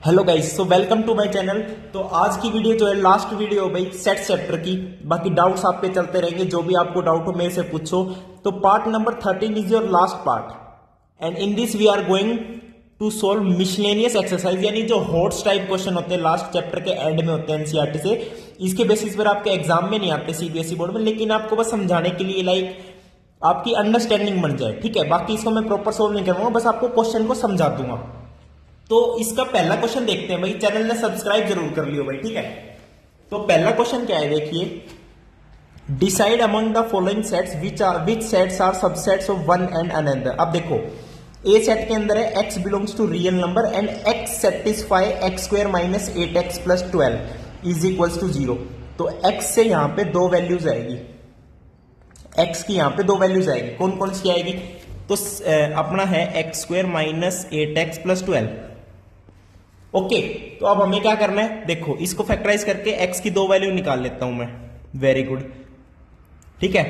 Hello guys, so welcome to my channel. तो आज की वीडियो जो है लास्ट वीडियो हो भाई सेट चैप्टर की। बाकी डाउट्स आप पे चलते रहेंगे, जो भी आपको डाउट हो मेरे से पूछो। तो part number 13 is your last part and in this we are going to solve miscellaneous exercise, यानी जो हॉट्स टाइप क्वेश्चन होते हैं लास्ट चैप्टर के एंड में होते हैं एनसीईआरटी से। इसके बेसिस पर आपके एग्जाम में नहीं आते सीबीएसई बोर्ड में, लेकिन आपको बस समझाने के लिए लाइक आपकी अंडरस्टैंडिंग बन जाए, ठीक है। बाकी इसको मैं प्रॉपर सोल्व नहीं करूंगा, बस आपको क्वेश्चन को समझा दूंगा। तो इसका पहला क्वेश्चन देखते हैं भाई। चैनल ने सब्सक्राइब जरूर कर लियो भाई, ठीक है। तो पहला क्वेश्चन क्या है, देखिए। Decide among the following sets which sets are subsets of one and another. अब देखो, ए सेट के अंदर है x belongs to real number and x satisfy x square minus 8x plus 12 is equals to 0। तो x से यहां पे दो वैल्यूज आएगी, x की यहां पे दो वैल्यूज आएगी। कौन कौन सी आएगी? तो अपना है x square minus 8x plus 12। Okay, तो अब हमें क्या करना है, देखो इसको फैक्टराइज करके x की दो वैल्यू निकाल लेता हूं मैं। वेरी गुड, ठीक है।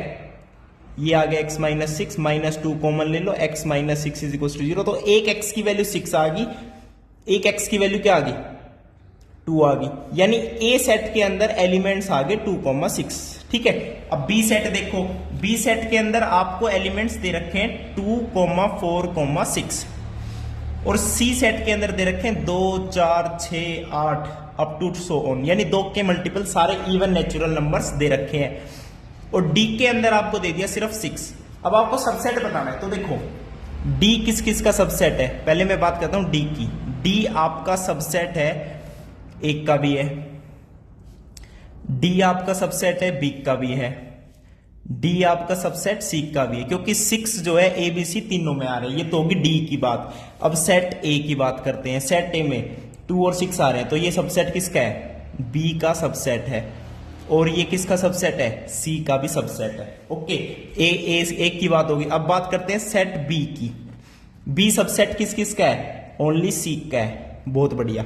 ये आ गया x माइनस 6 माइनस 2 कॉमन ले लो, x minus 6 is equal to 0। तो एक x की वैल्यू 6 आ गई, एक x की वैल्यू क्या आ गई, 2 आ गई। यानी a सेट के अंदर एलिमेंट्स आ गए 2,6, ठीक है। अब b सेट देखो, b सेट के अंदर आपको एलिमेंट्स दे रखे हैं 2,4,6 और सी सेट के अंदर दे रखे हैं 2, 4, 6, 8 अप टू सो ऑन, यानी 2 के मल्टीपल सारे इवन नेचुरल नंबर्स दे रखे हैं। और डी के अंदर आपको दे दिया सिर्फ 6। अब आपको सबसेट बताना है। तो देखो डी किस किस का सबसेट है, पहले मैं बात करता हूं डी की। डी आपका सबसेट है, एक का भी है। डी आपका सबसेट है, बी का भी है। डी आपका सबसेट सी का भी है, क्योंकि 6 जो है ए बी सी तीनों में आ रहे हैं। ये तो होगी डी की बात। अब सेट ए की बात करते हैं। सेट ए में 2 और 6 आ रहे हैं, तो ये सबसेट किसका है, बी का सबसेट है। और ये किसका सबसेट है, सी का भी सबसेट है। ओके, एक की बात होगी। अब बात करते हैं सेट बी की। बी सबसेट किस किस का है, ओनली सी का है। बहुत बढ़िया।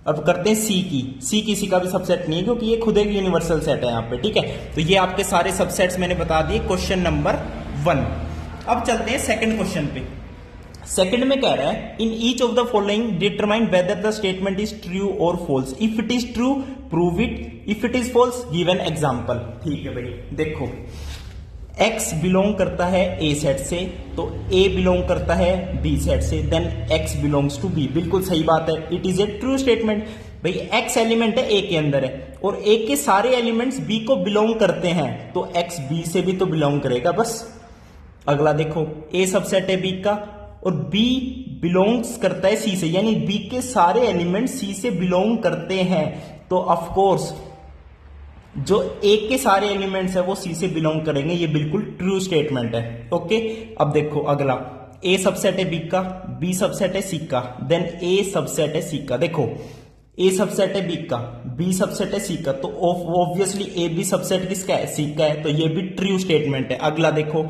अब करते हैं सी की। सी किसी का भी सबसेट नहीं है, क्योंकि ये खुद एक यूनिवर्सल सेट है यहाँ पे, ठीक है। तो ये आपके सारे सबसेट्स मैंने बता दिए क्वेश्चन नंबर 1। अब चलते हैं सेकंड क्वेश्चन पे। सेकंड में कह रहा है in each of the following determine whether the statement is true और false. If it is true prove it, if it is false give an example. ठीक है भाई, देखो x बिलोंग करता है a सेट से, तो a बिलोंग करता है b सेट से, then x belongs to b। बिल्कुल सही बात है, it is a true statement. भाई x एलिमेंट है a के अंदर है और a के सारे एलिमेंट्स b को बिलोंग करते हैं, तो x b से भी तो बिलोंग करेगा। बस अगला देखो, a सबसेट है b का और b बिलोंग्स करता है c से, यानी b के सारे एलिमेंट c से बिलोंग करते हैं। तो ऑफ कोर्स जो ए के सारे एलिमेंट्स है वो सी से बिलोंग करेंगे। ये बिल्कुल ट्रू स्टेटमेंट है। ओके, अब देखो अगला, ए सबसेट है बी का, बी सबसेट है सी का, देन ए सबसेट है सी का। देखो ए सबसेट है बी का, बी सबसेट है सी का, तो ऑब्वियसली ए बी सबसेट किसका है, सी का है। तो ये भी ट्रू स्टेटमेंट है। अगला देखो,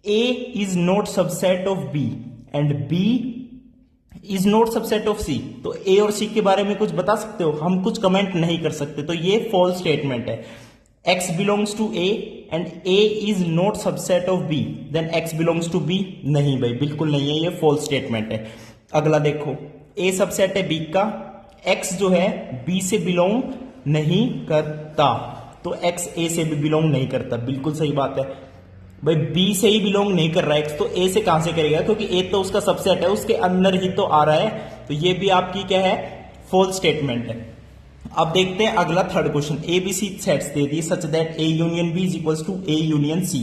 A is not subset of B and B is not subset of C. तो ए और सी के बारे में कुछ बता सकते हो, हम कुछ कमेंट नहीं कर सकते, तो ये फॉल्स स्टेटमेंट है। x belongs to a and a is not subset of b, then x belongs to b। नहीं भाई, बिल्कुल नहीं है, ये फॉल्स स्टेटमेंट है। अगला देखो, a सबसेट है b का, x जो है b से बिलोंग नहीं करता, तो x a से भी बिलोंग नहीं करता। बिल्कुल सही बात है भाई, B से ही बिलोंग नहीं कर रहा है x, तो A से कहां से करेगा, क्योंकि A तो उसका सबसेट है, उसके अंदर ही तो आ रहा है। तो ये भी आपकी क्या है, फॉल्स स्टेटमेंट है। अब देखते हैं अगला third question. A B C sets दे दिए such that A union B is equals to A union C।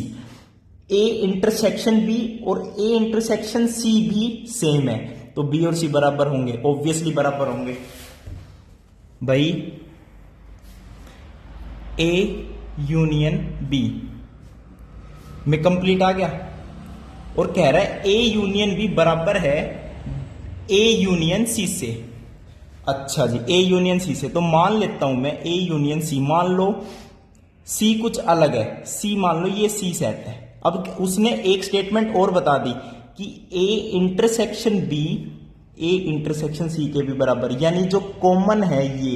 A intersection B और A इंटरसेक्शन C भी सेम है, तो B और C बराबर होंगे, ऑब्वियसली बराबर होंगे भाई। A यूनियन B में कंप्लीट आ गया और कह रहा है ए यूनियन बी बराबर है ए यूनियन सी से। अच्छा जी, ए यूनियन सी से, तो मान लेता हूं मैं ए यूनियन सी। मान लो सी कुछ अलग है, सी मान लो ये सी सेट है। अब उसने एक स्टेटमेंट और बता दी कि A intersection B A intersection C के भी बराबर, यानी जो कॉमन है ये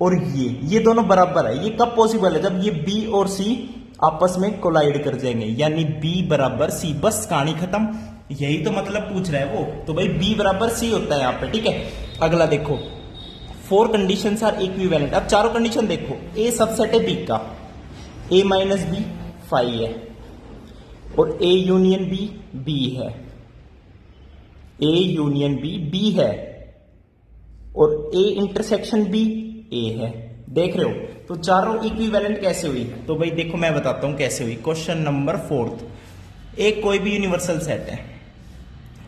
और ये दोनों बराबर है। ये कब पॉसिबल है, जब ये बी और सी आपस में कोलाइड कर जाएंगे, यानी B बराबर C। बस कहानी खत्म, यही तो मतलब पूछ रहा है वो। तो भाई B बराबर C होता है यहाँ पे, ठीक है। अगला देखो, 4 कंडीशंस आर इक्विवेलेंट। अब चारों कंडीशन देखो, ए सबसेट है बी का, ए माइनस बी फाई है, और ए यूनियन बी बी है, ए यूनियन बी बी है, और ए इंटरसेक्शन बी ए है। देख रहे हो? तो चारों इक्विवेलेंट कैसे हुई? तो भाई देखो मैं बताता हूं कैसे हुई। क्वेश्चन नंबर 4, एक कोई भी यूनिवर्सल सेट है,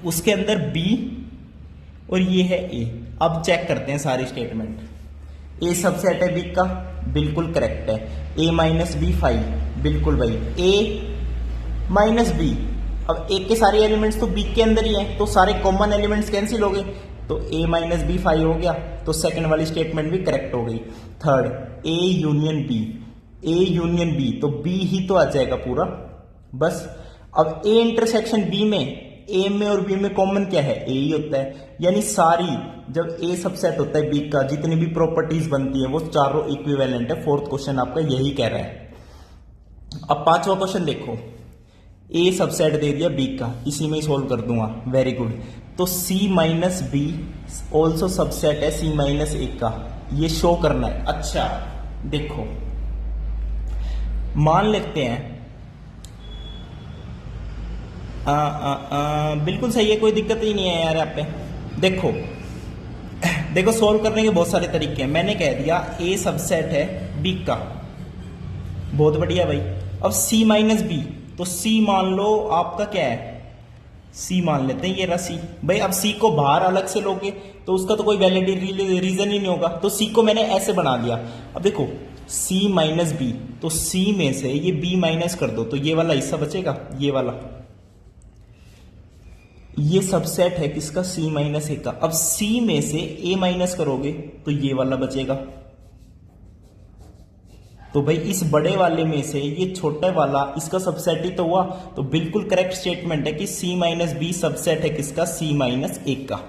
उसके अंदर बी और ये है ए। अब चेक करते हैं सारी स्टेटमेंट। ए सबसेट है बी का, बिल्कुल करेक्ट है। ए माइनस बी फाई, बिल्कुल भाई। ए माइनस बी, अब ए के सारे एलिमेंट्स तो बी के अंदर ही हैं, तो सारे कॉमन एलिमेंट्स कैंसिल हो गए, तो ए माइनस बी फाई हो गया, तो सेकंड वाली स्टेटमेंट भी करेक्ट हो गई। Third, A union B, A union B, तो बी ही तो आ जाएगा पूरा बस। अब ए इंटरसेक्शन बी में, ए में और बी में कॉमन क्या है? ए ही होता है। यानी सारी, जब ए सबसेट होता है बी का, जितनी भी प्रॉपर्टीज बनती है वो चारों इक्विवेलेंट है। फोर्थ क्वेश्चन आपका यही कह रहा है। अब पांचवा क्वेश्चन देखो, ए सबसेट दे दिया बी का, इसी में ही सोल्व कर दूंगा। Very good. तो सी माइनस बी ऑल्सो सबसेट है सी माइनस ए का, ये शो करना है। अच्छा देखो, मान लेते हैं बिल्कुल सही है, कोई दिक्कत ही नहीं है यार। यहाँ पे देखो देखो सोल्व करने के बहुत सारे तरीके हैं। मैंने कह दिया ए सबसेट है बी का, बहुत बढ़िया भाई। अब सी माइनस बी, तो सी मान लो आपका क्या है, सी मान लेते हैं, ये रहा सी। भाई अब सी को बाहर अलग से लोगे तो उसका तो कोई वैलिड रीजन ही नहीं होगा, तो सी को मैंने ऐसे बना दिया। अब देखो सी माइनस बी, तो सी में से ये बी माइनस कर दो, तो ये वाला हिस्सा बचेगा, ये वाला। ये सबसेट है किसका? सी माइनस ए का। अब सी में से ए माइनस करोगे तो ये वाला बचेगा। तो भाई इस बड़े वाले में से ये छोटे वाला, इसका सबसेट ही तो हुआ। तो बिल्कुल करेक्ट स्टेटमेंट है कि सी माइनस बी सबसेट है किसका? सी माइनस ए का।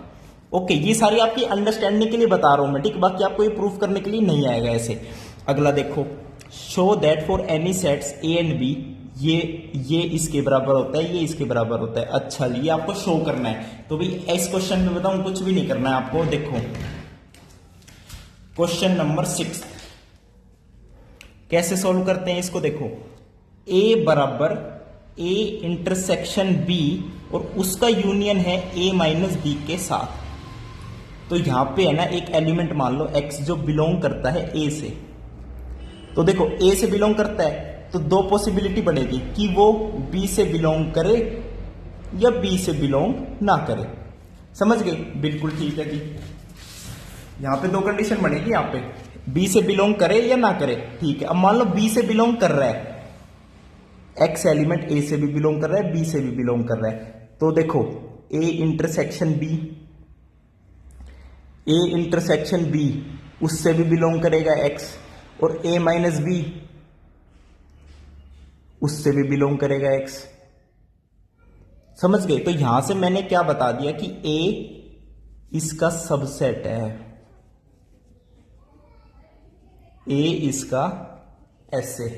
ओके, ये सारी आपकी अंडरस्टैंडिंग के लिए बता रहा हूं मैं, ठीक। बाकी आपको ये प्रूफ करने के लिए नहीं आएगा ऐसे। अगला देखो, show that for any sets A and B, ये इसके बराबर होता है, ये इसके बराबर होता है। अच्छा, ये आपको शो करना है। तो भाई इस क्वेश्चन में बताऊं, कुछ भी नहीं करना है आपको। देखो क्वेश्चन नंबर 6 कैसे सॉल्व करते हैं इसको। देखो, ए बराबर ए इंटरसेक्शन बी, और उसका यूनियन है ए माइनस बी के साथ। तो यहां पे है ना एक एलिमेंट मान लो एक्स, जो बिलोंग करता है ए से। तो देखो ए से बिलोंग करता है, तो दो पॉसिबिलिटी बनेगी कि वो बी से बिलोंग करे या बी से बिलोंग ना करे। समझ गए? बिल्कुल ठीक है जी। यहां पे दो कंडीशन बनेगी, यहां पे बी से बिलोंग करे या ना करे। ठीक है, अब मान लो बी से बिलोंग कर रहा है, एक्स एलिमेंट ए से भी बिलोंग कर रहा है, बी से भी बिलोंग कर रहा है। तो देखो A intersection B, A intersection B उससे भी बिलोंग करेगा एक्स, और ए माइनस बी उससे भी बिलोंग करेगा एक्स। समझ गए? तो यहां से मैंने क्या बता दिया कि ए इसका सबसेट है, ए इसका ऐसे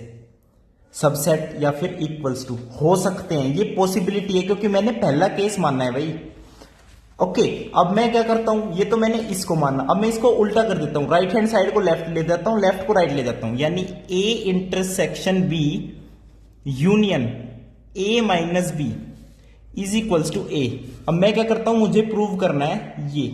सबसेट या फिर इक्वल्स टू हो सकते हैं। ये पॉसिबिलिटी है क्योंकि मैंने पहला केस मानना है भाई। ओके, अब मैं क्या करता हूं, ये तो मैंने इसको मानना, अब मैं इसको उल्टा कर देता हूं, राइट हैंड साइड को लेफ्ट ले जाता हूं, लेफ्ट को राइट ले जाता हूं। यानी A intersection B union A minus B is equals to A. अब मैं क्या करता हूं, मुझे प्रूव करना है ये।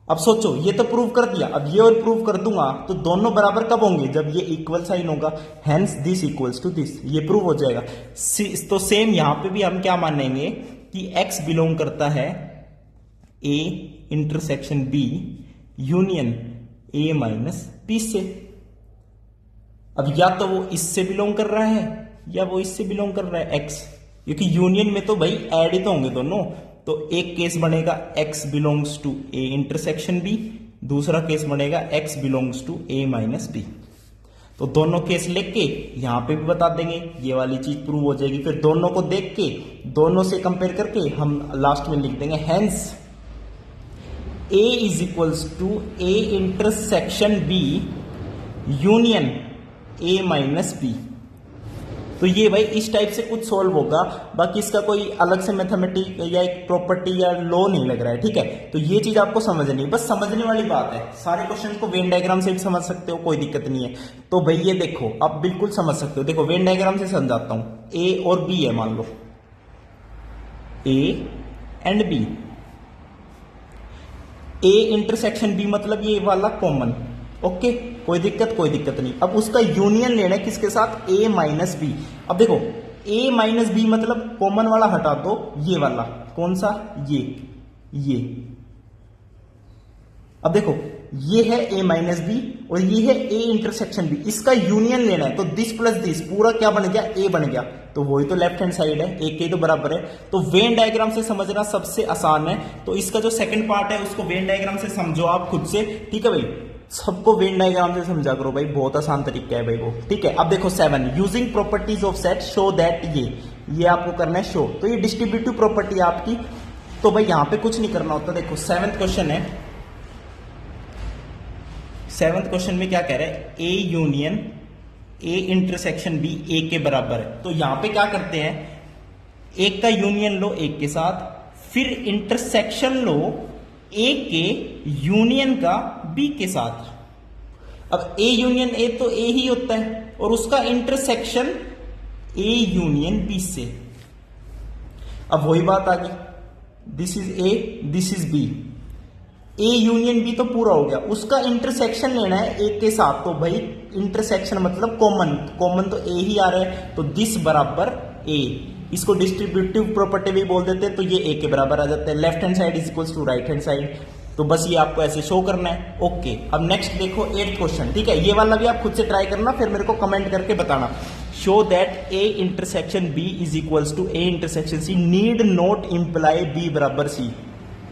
अब सोचो, ये तो प्रूव कर दिया, अब ये और प्रूव कर दूंगा, तो दोनों बराबर कब होंगे? जब ये इक्वल साइन होगा, hence this equals to this, ये प्रूव हो जाएगा। तो सेम यहां पे भी हम क्या मानेंगे कि x बिलोंग करता है a intersection b union a minus B से। अब या तो वो इससे बिलोंग कर रहा है या वो इससे बिलोंग कर रहा है x, क्योंकि यूनियन में तो भाई ऐड ही तो होंगे दोनों। तो एक केस बनेगा x belongs to a intersection b, दूसरा केस बनेगा x belongs to a minus B. तो दोनों केस लेके यहां पे भी बता देंगे, ये वाली चीज प्रूव हो जाएगी। फिर दोनों को देख के, दोनों से कंपेयर करके हम लास्ट में लिख देंगे hence a is equals to a intersection b union a minus B. तो ये भाई इस टाइप से कुछ सोल्व होगा, बाकी इसका कोई अलग से मैथमेटिक या एक प्रॉपर्टी या लॉ नहीं लग रहा है, ठीक है। तो ये चीज आपको समझनी, बस समझने वाली बात है। सारे क्वेश्चन को वेन डायग्राम से भी समझ सकते हो, कोई दिक्कत नहीं है। तो भाई ये देखो, आप बिल्कुल समझ सकते हो। देखो वेन डायग्राम से समझाता हूं। ए और बी है, मान लो A and B, A intersection B मतलब ये वाला कॉमन, ओके, कोई दिक्कत नहीं। अब उसका यूनियन लेना है किसके साथ, ए माइनस बी। अब देखो ए माइनस बी मतलब कॉमन वाला हटा दो, ये वाला कौन सा, ये। अब देखो ये है ए माइनस बी और ये है ए इंटरसेक्शन बी, इसका यूनियन लेना है। तो दिस प्लस दिस पूरा क्या बन गया, ए बन गया। तो वही तो लेफ्ट हैंड साइड है, ए के तो बराबर है। तो वेन डायग्राम से समझना सबसे आसान है। तो इसका जो सेकंड पार्ट है उसको वेन डायग्राम से समझो आप खुद से, ठीक है भाई। सबको वेन डायग्राम से समझा करो भाई, बहुत आसान तरीका है भाई वो, ठीक है। अब देखो 7, using properties of set show that, ये आपको करना है शो। तो ये डिस्ट्रीब्यूटिव प्रॉपर्टी है आपकी। तो भाई यहां पे कुछ नहीं करना होता। देखो 7th क्वेश्चन है, 7th क्वेश्चन में क्या कह रहा है, A union A intersection B A के बराबर है। तो यहां पे क्या करते हैं, एक का यूनियन लो एक के साथ, फिर इंटरसेक्शन लो ए के यूनियन का बी के साथ। अब ए यूनियन ए तो ए ही होता है और उसका इंटरसेक्शन ए यूनियन बी से। अब वही बात आ गई, this is A, this is B, A union B तो पूरा हो गया, उसका इंटरसेक्शन लेना है ए के साथ। तो भाई इंटरसेक्शन मतलब कॉमन तो ए ही आ रहा है, तो दिस बराबर ए। इसको डिस्ट्रीब्यूटिव प्रॉपर्टी भी बोल देते हैं। तो ये ए के बराबर आ जाता है, left hand side is equals to right hand side. तो बस ये आपको ऐसे शो करना है, ओके। अब नेक्स्ट देखो 8th क्वेश्चन, ठीक है। ये वाला भी आप खुद से ट्राई करना, फिर मेरे को कमेंट करके बताना। Show that A intersection B is equals to A intersection C need not imply B बराबर सी।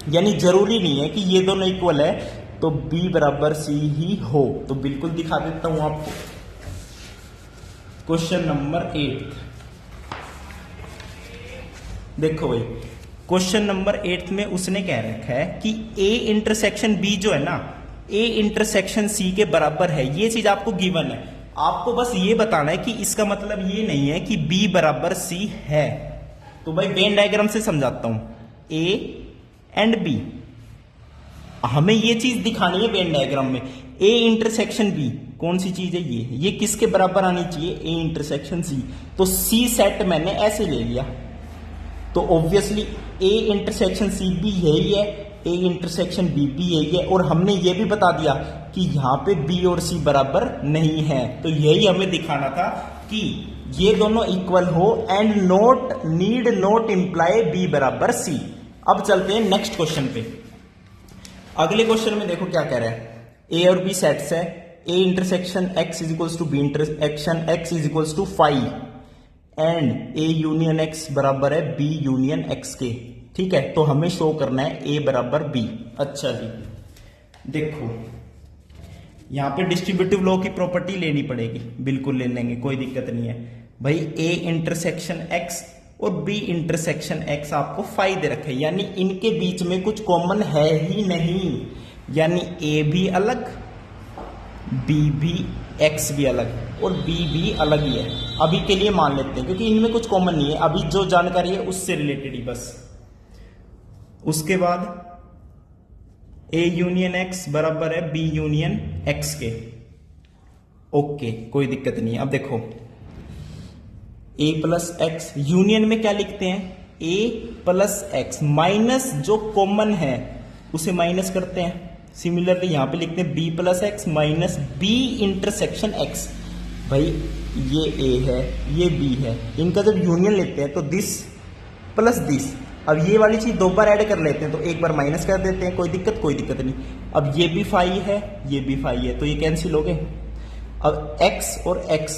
यानी जरूरी नहीं है कि ये दोनों इक्वल है तो बी बराबर सी ही हो। तो बिल्कुल दिखा देता हूं आपको। क्वेश्चन नंबर 8 देखो भाई, क्वेश्चन नंबर 8 में उसने कह रखा है कि ए इंटरसेक्शन बी जो है ना, ए इंटरसेक्शन सी के बराबर है। ये चीज आपको गिवन है, आपको बस ये बताना है कि इसका मतलब ये नहीं है कि बी बराबर सी है। तो भाई वेन डायग्राम से समझाता हूं, ए एंड बी, हमें ये चीज दिखानी है वेन डायग्राम में। ए इंटरसेक्शन बी कौन सी चीज है, ये किसके बराबर आनी चाहिए, ए इंटरसेक्शन सी। तो सी सेट मैंने ऐसे ले लिया, तो ऑब्वियसली ए इंटरसेक्शन सी भी यही है, ए इंटरसेक्शन बी भी यही है। और हमने ये भी बता दिया कि यहां पे बी और सी बराबर नहीं है। तो यही हमें दिखाना था कि ये दोनों इक्वल हो and need not imply B बराबर सी। अब चलते हैं नेक्स्ट क्वेश्चन पे। अगले क्वेश्चन में देखो क्या कह रहा है, ए और बी सेट्स है, A intersection X is equals to B intersection X is equals to 5 and A union X बराबर है बी यूनियन एक्स के, ठीक है। तो हमें शो करना है ए बराबर बी। अच्छा जी, देखो यहां पे डिस्ट्रीब्यूटिव लॉ की प्रॉपर्टी लेनी पड़ेगी, बिल्कुल ले लेंगे, कोई दिक्कत नहीं है भाई। ए इंटरसेक्शन एक्स और बी इंटरसेक्शन एक्स आपको 5 दे रखे, यानी इनके बीच में कुछ कॉमन है ही नहीं, यानी ए भी अलग, बी भी, एक्स भी अलग और बी भी अलग ही है। अभी के लिए मान लेते हैं क्योंकि इनमें कुछ कॉमन नहीं है, अभी जो जानकारी है उससे रिलेटेड ही बस। उसके बाद ए यूनियन एक्स बराबर है बी यूनियन एक्स के, ओके, कोई दिक्कत नहीं है। अब देखो ए प्लस एक्स यूनियन में क्या लिखते हैं, ए प्लस एक्स माइनस जो कॉमन है उसे माइनस करते हैं। सिमिलरली यहां पे लिखते हैं B plus X minus B intersection X. भाई ये ए है ये बी है, इनका जब यूनियन लेते हैं तो दिस प्लस दिस। अब ये वाली चीज 2 बार ऐड कर लेते हैं तो एक बार माइनस कर देते हैं, कोई दिक्कत नहीं। अब ये भी 5 है ये भी 5 है, तो ये कैंसिल हो गए। अब एक्स और एक्स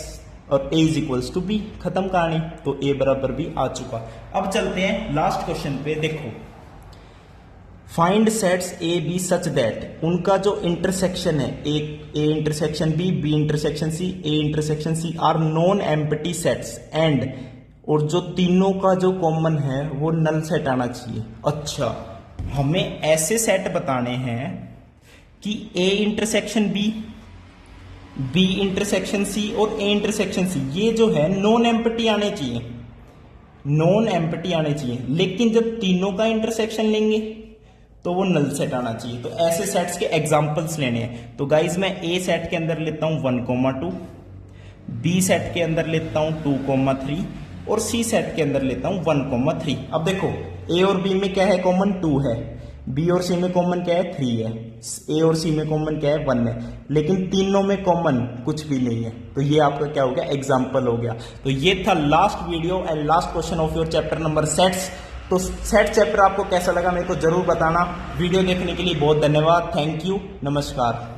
और a is equals to B, खत्म कहानी। तो a बराबर भी आ चुका। अब चलते हैं लास्ट क्वेश्चन पे। देखो find sets A B such that, उनका जो इंटरसेक्शन है, A intersection B, B intersection C, A intersection C are non empty sets and, और जो तीनों का जो कॉमन है वो नल सेट आना चाहिए। अच्छा, हमें ऐसे सेट बताने हैं कि A intersection B B intersection C और ए इंटरसेक्शन सी, ये जो है नॉन एम्प्टी आने चाहिए, नॉन एम्प्टी आने चाहिए। लेकिन जब तीनों का इंटरसेक्शन लेंगे तो वो नल सेट आना चाहिए। तो ऐसे सेट्स के एग्जांपल्स लेने हैं। तो गाइज मैं ए सेट के अंदर लेता हूं 1,2, बी सेट के अंदर लेता हूं 2,3 और सी सेट के अंदर लेता हूं 1,3। अब देखो ए और बी में क्या है कॉमन, 2 है। बी और सी में कॉमन क्या है, 3 है। ए और सी में कॉमन क्या है, 1 है। लेकिन तीनों में कॉमन कुछ भी नहीं है। तो ये आपका क्या हो गया, एग्जाम्पल हो गया। तो ये था last video and last question of your chapter number sets. तो सेट चैप्टर आपको कैसा लगा मेरे को जरूर बताना। वीडियो देखने के लिए बहुत धन्यवाद। थैंक यू, नमस्कार।